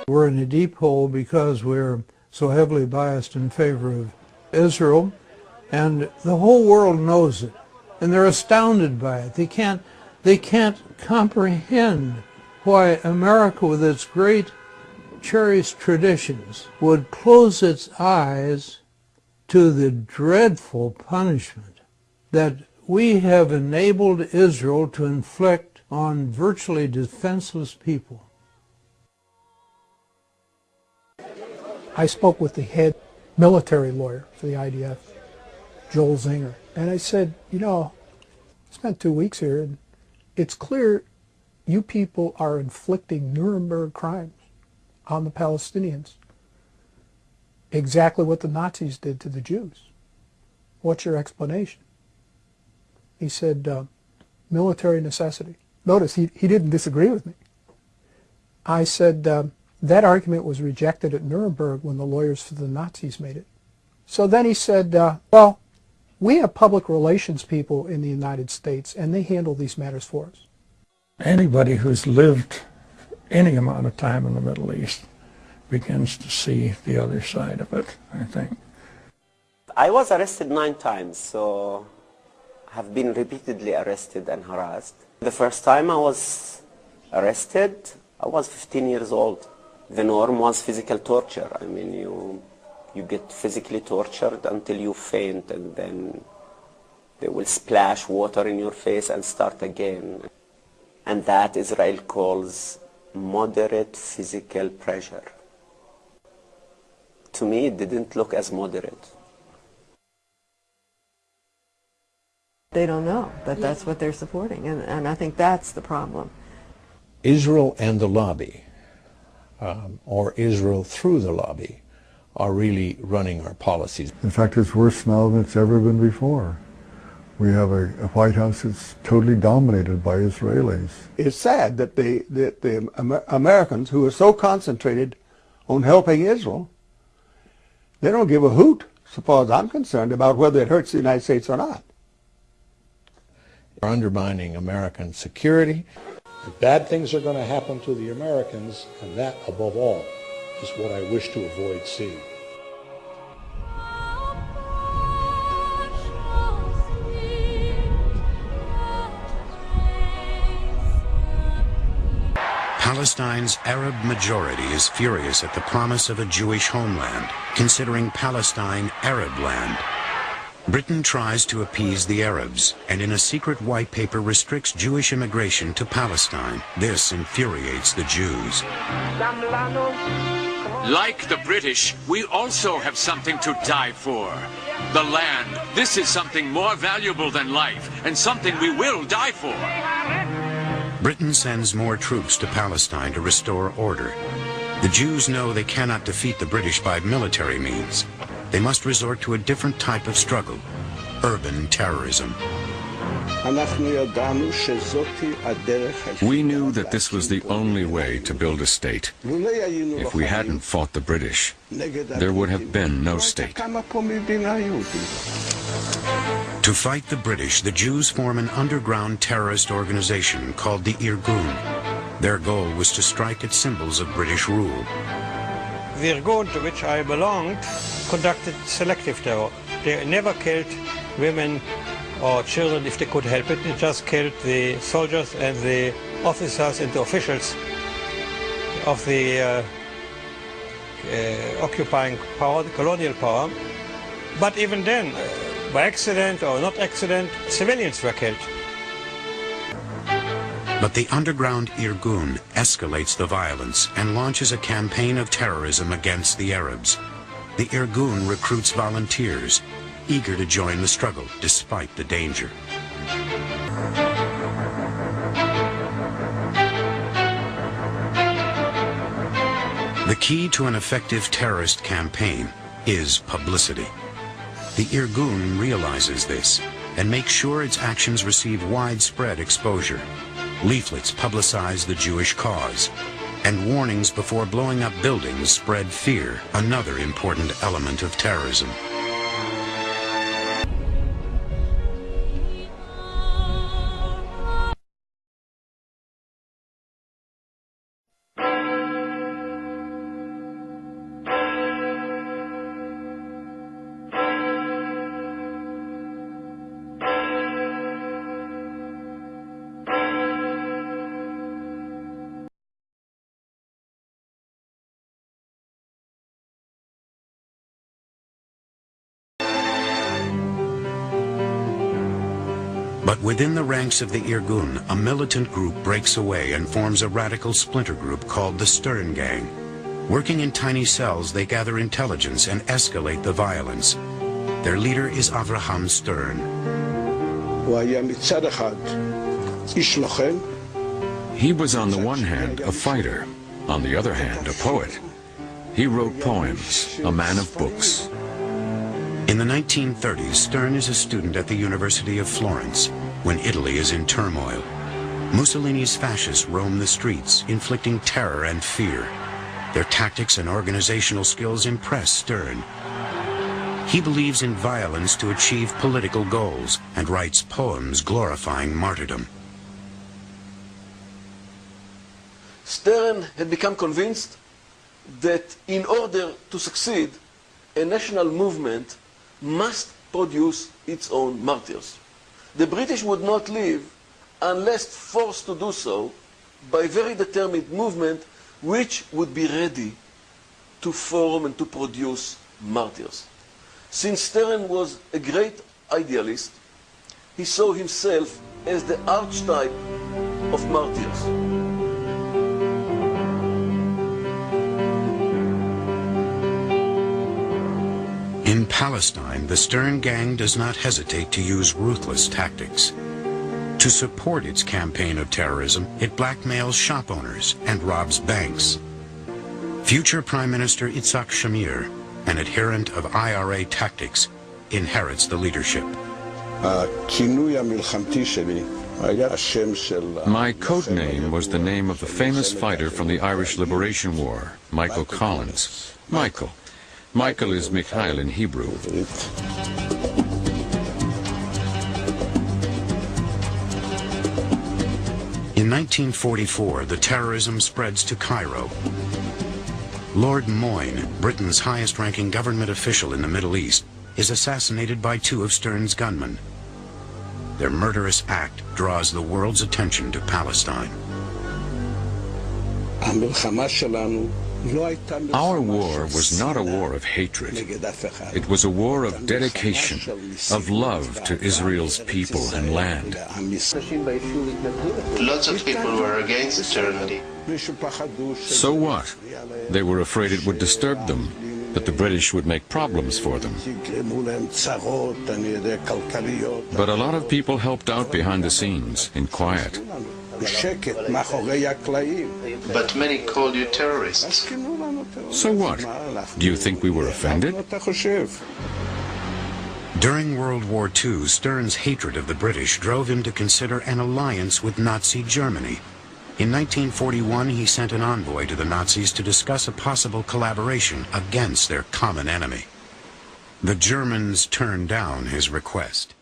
We're in a deep hole because we're so heavily biased in favor of Israel, and the whole world knows it, and they're astounded by it. They can't comprehend why America, with its great cherished traditions, would close its eyes to the dreadful punishment that we have enabled Israel to inflict on virtually defenseless people. I spoke with the head military lawyer for the IDF, Joel Zinger, and I said, you know, I spent 2 weeks here, and it's clear you people are inflicting Nuremberg crimes on the Palestinians. Exactly what the Nazis did to the Jews. What's your explanation? He said, military necessity. Notice, he didn't disagree with me. I said, that argument was rejected at Nuremberg when the lawyers for the Nazis made it. So then he said, well, we have public relations people in the United States, and they handle these matters for us. Anybody who's lived any amount of time in the Middle East begins to see the other side of it, I think. I was arrested 9 times, so I have been repeatedly arrested and harassed. The first time I was arrested, I was 15 years old. The norm was physical torture. I mean, you get physically tortured until you faint, and then they will splash water in your face and start again. And that Israel calls moderate physical pressure. To me, it didn't look as moderate. They don't know that that's what they're supporting, and I think that's the problem. Israel and the lobby, or Israel through the lobby, are really running our policies. In fact, it's worse now than it's ever been before. We have a White House that's totally dominated by Israelis. It's sad that the Americans, who are so concentrated on helping Israel, they don't give a hoot, so far as I'm concerned, about whether it hurts the United States or not. They're undermining American security. Bad things are going to happen to the Americans, and that, above all, is what I wish to avoid seeing. Palestine's Arab majority is furious at the promise of a Jewish homeland, considering Palestine Arab land. Britain tries to appease the Arabs, and in a secret white paper restricts Jewish immigration to Palestine. This infuriates the Jews. Like the British, we also have something to die for. The land. This is something more valuable than life, and something we will die for. Britain sends more troops to Palestine to restore order. The Jews know they cannot defeat the British by military means. They must resort to a different type of struggle, urban terrorism. We knew that this was the only way to build a state. If we hadn't fought the British, there would have been no state. To fight the British, the Jews form an underground terrorist organization called the Irgun. Their goal was to strike at symbols of British rule. The Irgun, to which I belonged, conducted selective terror. They never killed women or children if they could help it. They just killed the soldiers and the officers and the officials of the occupying power, the colonial power. But even then, by accident or not accident, civilians were killed. But the underground Irgun escalates the violence and launches a campaign of terrorism against the Arabs. The Irgun recruits volunteers, eager to join the struggle despite the danger. The key to an effective terrorist campaign is publicity. The Irgun realizes this and makes sure its actions receive widespread exposure. Leaflets publicize the Jewish cause, and warnings before blowing up buildings spread fear, another important element of terrorism. But within the ranks of the Irgun, a militant group breaks away and forms a radical splinter group called the Stern Gang. Working in tiny cells, they gather intelligence and escalate the violence. Their leader is Avraham Stern. He was on the one hand a fighter, on the other hand a poet. He wrote poems, a man of books. In the 1930s, Stern is a student at the University of Florence when Italy is in turmoil. Mussolini's fascists roam the streets, inflicting terror and fear. Their tactics and organizational skills impress Stern. He believes in violence to achieve political goals and writes poems glorifying martyrdom. Stern had become convinced that in order to succeed, a national movement must produce its own martyrs. The British would not live unless forced to do so by a very determined movement which would be ready to form and to produce martyrs. Since Stern was a great idealist, he saw himself as the archetype of martyrs. In Palestine, the Stern Gang does not hesitate to use ruthless tactics. To support its campaign of terrorism, it blackmails shop owners and robs banks. Future Prime Minister Yitzhak Shamir, an adherent of IRA tactics, inherits the leadership. My code name was the name of the famous fighter from the Irish Liberation War, Michael Collins. Michael. Michael is Mikhail in Hebrew. In 1944, the terrorism spreads to Cairo. Lord Moyne, Britain's highest-ranking government official in the Middle East, is assassinated by two of Stern's gunmen. Their murderous act draws the world's attention to Palestine. Our war was not a war of hatred. It was a war of dedication, of love to Israel's people and land. Lots of people were against Stern. So what? They were afraid it would disturb them, that the British would make problems for them. But a lot of people helped out behind the scenes, in quiet. But many called you terrorists. So what? Do you think we were offended? During World War II, Stern's hatred of the British drove him to consider an alliance with Nazi Germany. In 1941, he sent an envoy to the Nazis to discuss a possible collaboration against their common enemy. The Germans turned down his request.